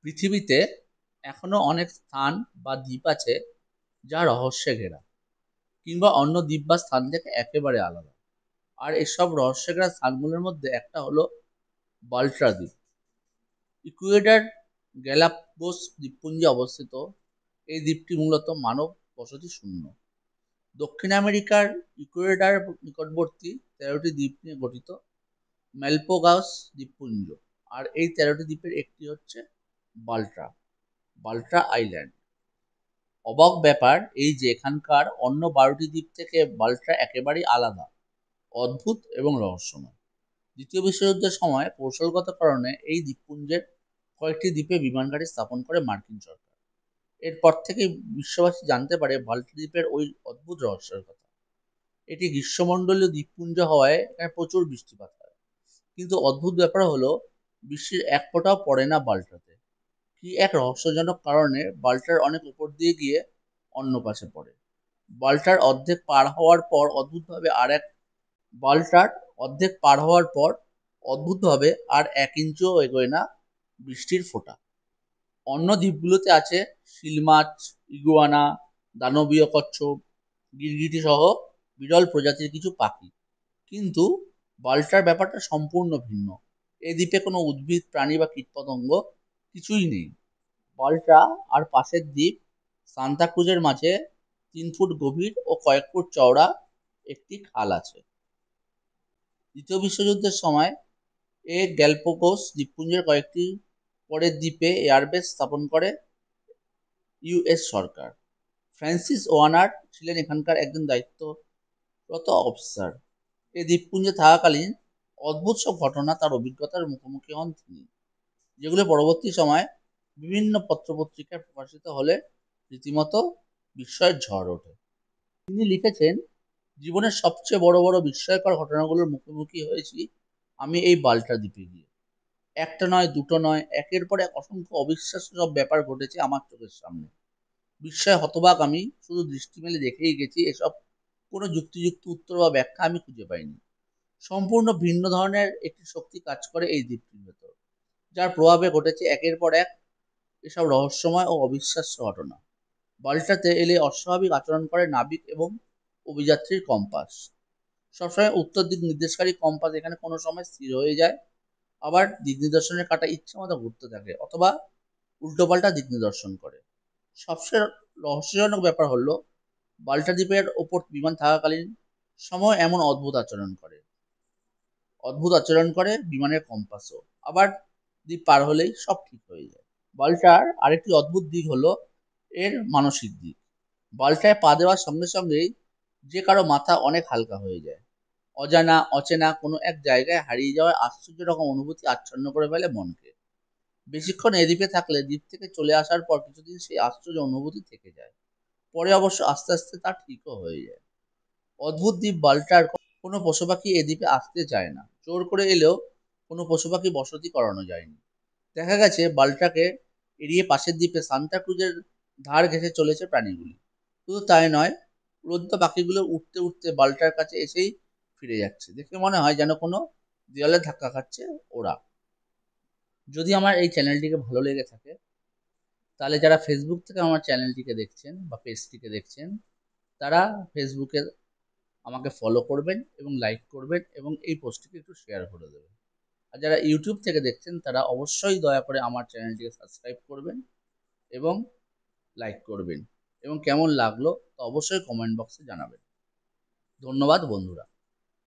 পৃথিবীতে এখনো অনেক স্থান বা দ্বীপ আছে যা রহস্যে ঘেরা কিংবা অন্য দ্বীপ বা স্থান থেকে একেবারে আলাদা। আর এসব রহস্যে ঘেরা স্থানগুলোর মধ্যে একটা হলো বাল্ট্রা দ্বীপ। ইকুয়েডর গ্যালাপাগোস দ্বীপপুঞ্জে অবস্থিত এই দ্বীপটি মূলত মানব বসতি শূন্য। দক্ষিণ আমেরিকার ইকুয়েডর নিকটবর্তী 13টি দ্বীপ নিয়ে গঠিত ম্যালপাগোস দ্বীপপুঞ্জ। আর এই 13টি দ্বীপের একটি হচ্ছে বাল্ট্রা বাল্ট্রা আইল্যান্ড। অবাক ব্যাপার এই যে এখানকার অন্য 12টি দ্বীপ থেকে বাল্ট্রা একেবারেই আলাদা, অদ্ভুত এবং রহস্যময়। দ্বিতীয় বিশ্বযুদ্ধের সময় কৌশলগত কারণে এই দ্বীপপুঞ্জের কয়েকটি দ্বীপে বিমান ঘাঁটি স্থাপন করে মার্কিন সরকার। এরপর থেকেই বিশ্ববাসী জানতে পারে বাল্ট্রা দ্বীপের ওই অদ্ভুত রহস্যের কথা। এটি গ্রীষ্মমণ্ডলীয় দ্বীপপুঞ্জ হওয়ায় এখানে প্রচুর বৃষ্টিপাত হয়, কিন্তু অদ্ভুত ব্যাপার হলো বৃষ্টির এক ফোঁটাও পড়ে না বাল্ট্রাতে। কি এক রহস্যজনক কারণে বাল্টার অনেক উপর দিয়ে গিয়ে অন্য পাশে পড়ে। বাল্টার অর্ধেক পার হওয়ার পর অদ্ভুতভাবে আর এক বাল্টার অর্ধেক পার হওয়ার পর অদ্ভুতভাবে আর 1 ইঞ্চিও এগোয় না বৃষ্টির ফোঁটা। অন্য দ্বীপগুলোতে আছে শিল মাছ, ইগুয়ানা, দানবীয় কচ্ছপ, গিরগিটি সহ বিরল প্রজাতির কিছু পাখি। কিন্তু বাল্টার ব্যাপারটা সম্পূর্ণ ভিন্ন। এই দ্বীপে কোনো উদ্ভিদ, প্রাণী বা কীটপতঙ্গ কিছুই নেই। পাল্টা আর পাশের দ্বীপ সান্তা ক্রুজের মাঝে 3 ফুট গভীর ও কয়েক ফুট চওড়া একটি খাল আছে। দ্বিতীয় বিশ্বযুদ্ধের সময় গ্যালাপাগোস দ্বীপপুঞ্জের কয়েকটি পরের দ্বীপে এয়ারবেস স্থাপন করে ইউএস সরকার। ফ্রান্সিস ওয়ানার ছিলেন এখানকার একজন দায়িত্বরত অফিসার। এই দ্বীপপুঞ্জে থাকাকালীন অদ্ভুত সব ঘটনা তার অভিজ্ঞতার মুখোমুখি হন তিনি, যেগুলো পরবর্তী সময়ে বিভিন্ন পত্রপত্রিকায় প্রকাশিত হলে রীতিমতো বিস্ময়ের ঝড় ওঠে। তিনি লিখেছেন, জীবনের সবচেয়ে বড় বড় বিস্ময়কর ঘটনাগুলোর মুখোমুখি হয়েছি আমি এই বাল্টা দ্বীপে গিয়ে। একটা নয়, দুটো নয়, একের পর এক অসংখ্য অবিশ্বাস্য সব ব্যাপার ঘটেছে আমার চোখের সামনে। বিস্ময়ে হতবাক আমি, শুধু দৃষ্টি মেলে দেখেই গেছি। এসব কোনো যুক্তিযুক্ত উত্তর বা ব্যাখ্যা আমি খুঁজে পাইনি। সম্পূর্ণ ভিন্ন ধরনের একটি শক্তি কাজ করে এই দ্বীপটির ভেতর, যার প্রভাবে ঘটেছে একের পর এক এসব রহস্যময় ও অবিশ্বাস্য ঘটনা। বাল্টাতে এলে অস্বাভাবিক আচরণ করে নাবিক এবং অভিযাত্রীর কম্পাস। সবসময় উত্তর দিক নির্দেশকারী কম্পাস এখানে কোনো সময় স্থির হয়ে যায়, আবার দিক নির্দেশনের কাঁটা ইচ্ছে মতো ঘুরতে থাকে অথবা উল্টোপাল্টা দিক নির্দেশন করে। সবচেয়ে রহস্যজনক ব্যাপার হলো বাল্টা দ্বীপের ওপর বিমান থাকাকালীন সময় এমন অদ্ভুত আচরণ করে বিমানের কম্পাসও। আবার দ্বীপ পার হলেই সব ঠিক হয়ে যায়। বাল্টার আরেকটি অদ্ভুত দিক হলো এর মানসিক দিক। বাল্টায় পা দেওয়ার সঙ্গে সঙ্গেই যে কারো মাথা অনেক হালকা হয়ে যায়। অজানা অচেনা কোনো এক জায়গায় হারিয়ে যাওয়ার আশ্চর্য রকম অনুভূতি আচ্ছন্ন করে ফেলে মনকে। বেশিক্ষণ এ দ্বীপে থাকলে দ্বীপ থেকে চলে আসার পর কিছুদিন সেই আশ্চর্য অনুভূতি থেকে যায়। পরে অবশ্য আস্তে আস্তে তা ঠিকও হয়ে যায়। অদ্ভুত দ্বীপ বাল্টার কোনো পশু পাখি এ দ্বীপে আসতে চায় না। জোর করে এলেও কোনো পশু পাখি বসতি করানো যায়নি। দেখা গেছে বাল্টাকে এড়িয়ে পাশের দ্বীপে সান্তা ক্রুজের ধার ঘেঁষে চলেছে প্রাণীগুলি। শুধু তাই নয়, উড়ন্ত পাখিগুলো উঠতে উঠতে বাল্টার কাছে এসেই ফিরে যাচ্ছে। দেখে মনে হয় যেন কোনো দেয়ালে ধাক্কা খাচ্ছে ওরা। যদি আমার এই চ্যানেলটিকে ভালো লেগে থাকে, তাহলে যারা ফেসবুক থেকে আমার চ্যানেলটিকে দেখছেন বা পেজটিকে দেখছেন, তারা ফেসবুকে আমাকে ফলো করবেন এবং লাইক করবেন এবং এই পোস্টটিকে একটু শেয়ার করে দেবেন। আর যারা ইউটিউব থেকে দেখছেন, তারা অবশ্যই দয়া করে আমার চ্যানেলটিকে সাবস্ক্রাইব করবেন এবং লাইক করবেন, এবং কেমন লাগলো তা অবশ্যই কমেন্ট বক্সে জানাবেন। ধন্যবাদ বন্ধুরা।